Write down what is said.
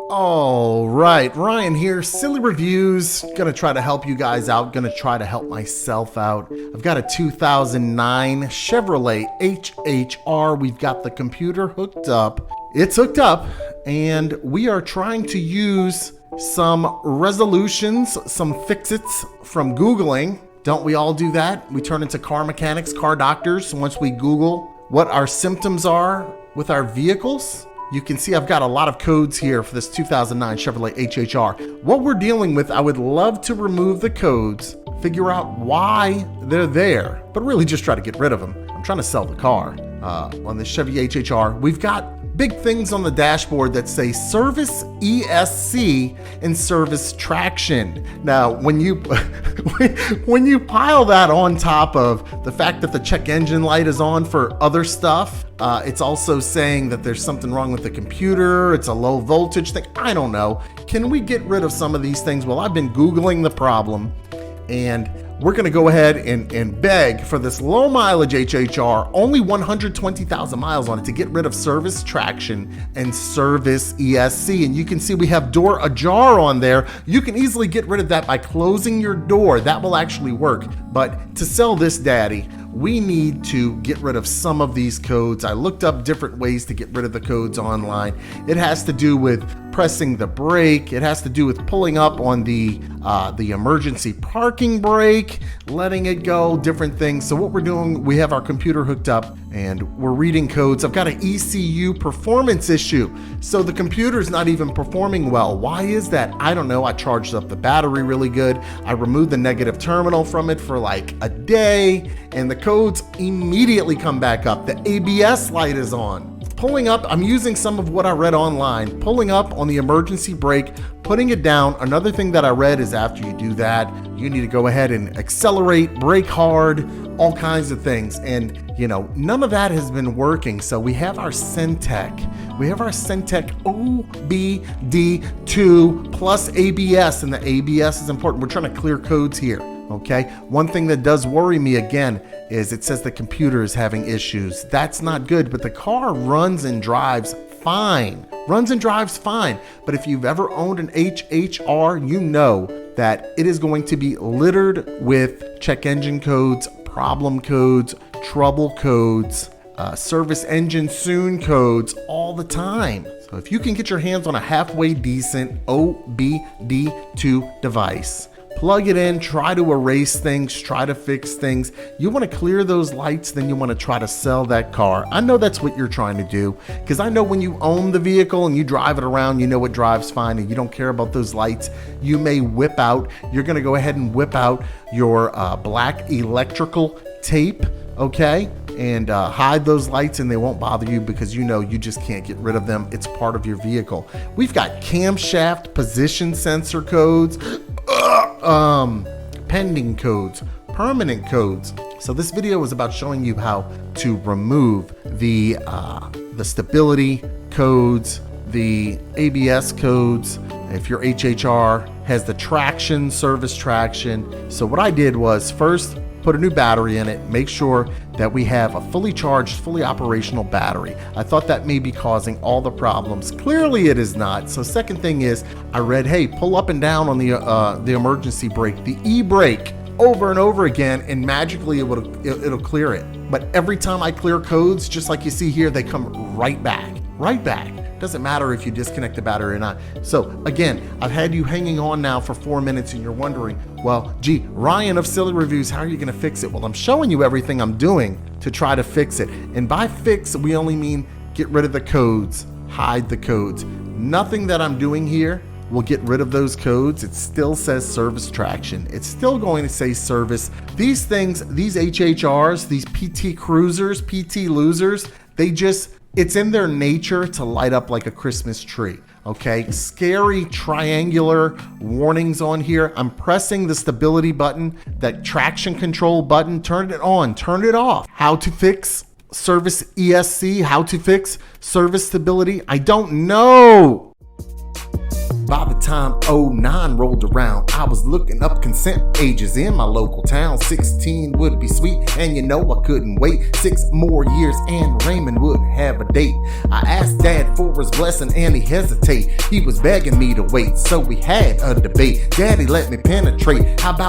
All right, Ryan here, Silly Reviews. Gonna try to help you guys out, gonna try to help myself out. I've got a 2009 Chevrolet HHR. We've got the computer hooked up. It's hooked up, and we are trying to use some resolutions, some fix-its from Googling. Don't we all do that? We turn into car mechanics, car doctors, once we Google what our symptoms are with our vehicles. You can see I've got a lot of codes here for this 2009 Chevrolet HHR. What we're dealing with, I would love to remove the codes, figure out why they're there, but really just try to get rid of them. I'm trying to sell the car. On the Chevy HHR, we've got big things on the dashboard that say service ESC and service traction. Now, when you when you pile that on top of the fact that the check engine light is on for other stuff, it's also saying that there's something wrong with the computer. It's a low voltage thing. I don't know. Can we get rid of some of these things? Well, I've been Googling the problem, and we're gonna go ahead and beg for this low mileage HHR, only 120,000 miles on it, to get rid of service traction and service ESC. And you can see we have door ajar on there. You can easily get rid of that by closing your door. That will actually work. But to sell this daddy, we need to get rid of some of these codes. I looked up different ways to get rid of the codes online. It has to do with pressing the brake. It has to do with pulling up on the emergency parking brake, letting it go, different things. So what we're doing, we have our computer hooked up and we're reading codes. I've got an ECU performance issue. So the computer's not even performing well. Why is that? I don't know. I charged up the battery really good. I removed the negative terminal from it for like a day, and the codes immediately come back up. The ABS light is on. Pulling up, I'm using some of what I read online, pulling up on the emergency brake, putting it down. Another thing that I read is after you do that, you need to go ahead and accelerate, brake hard, all kinds of things. And you know, none of that has been working. So we have our Syntec. We have our Syntec OBD2 plus ABS, and the ABS is important. We're trying to clear codes here. Okay, one thing that does worry me again is it says the computer is having issues. That's not good, but the car runs and drives fine. Runs and drives fine. But if you've ever owned an HHR, you know that it is going to be littered with check engine codes, problem codes, trouble codes, service engine soon codes all the time. So if you can get your hands on a halfway decent OBD2 device, plug it in, try to erase things, try to fix things. You want to clear those lights, then you want to try to sell that car. I know that's what you're trying to do, because I know when you own the vehicle and you drive it around, you know it drives fine and you don't care about those lights. You may whip out, you're going to go ahead and whip out your black electrical tape, okay? And hide those lights and they won't bother you because you know you just can't get rid of them. It's part of your vehicle. We've got camshaft position sensor codes, pending codes, permanent codes. So this video is about showing you how to remove the stability codes, the ABS codes, if your HHR has the traction, service traction. So what I did was first put a new battery in it, make sure that we have a fully charged, fully operational battery. I thought that may be causing all the problems. Clearly it is not. So second thing is, I read, hey, pull up and down on the emergency brake, the e-brake, over and over again, and magically it'll clear it. But every time I clear codes, just like you see here, they come right back, right back. Doesn't matter if you disconnect the battery or not. So again, I've had you hanging on now for 4 minutes and you're wondering, well, gee, Ryan of Silly Reviews, how are you gonna fix it? Well, I'm showing you everything I'm doing to try to fix it. And by fix, we only mean get rid of the codes, hide the codes. Nothing that I'm doing here will get rid of those codes. It still says service traction. It's still going to say service. These things, these HHRs, these PT cruisers, PT losers, it's in their nature to light up like a Christmas tree, okay? Scary triangular warnings on here. I'm pressing the stability button, that traction control button, turn it on, turn it off. How to fix service ESC, how to fix service stability, I don't know. By the time 09 rolled around, I was looking up consent ages in my local town. 16 would be sweet, and you know I couldn't wait 6 more years and Raymond would have a date. I asked Dad for his blessing and he hesitated. He was begging me to wait, so we had a debate. Daddy let me penetrate. How about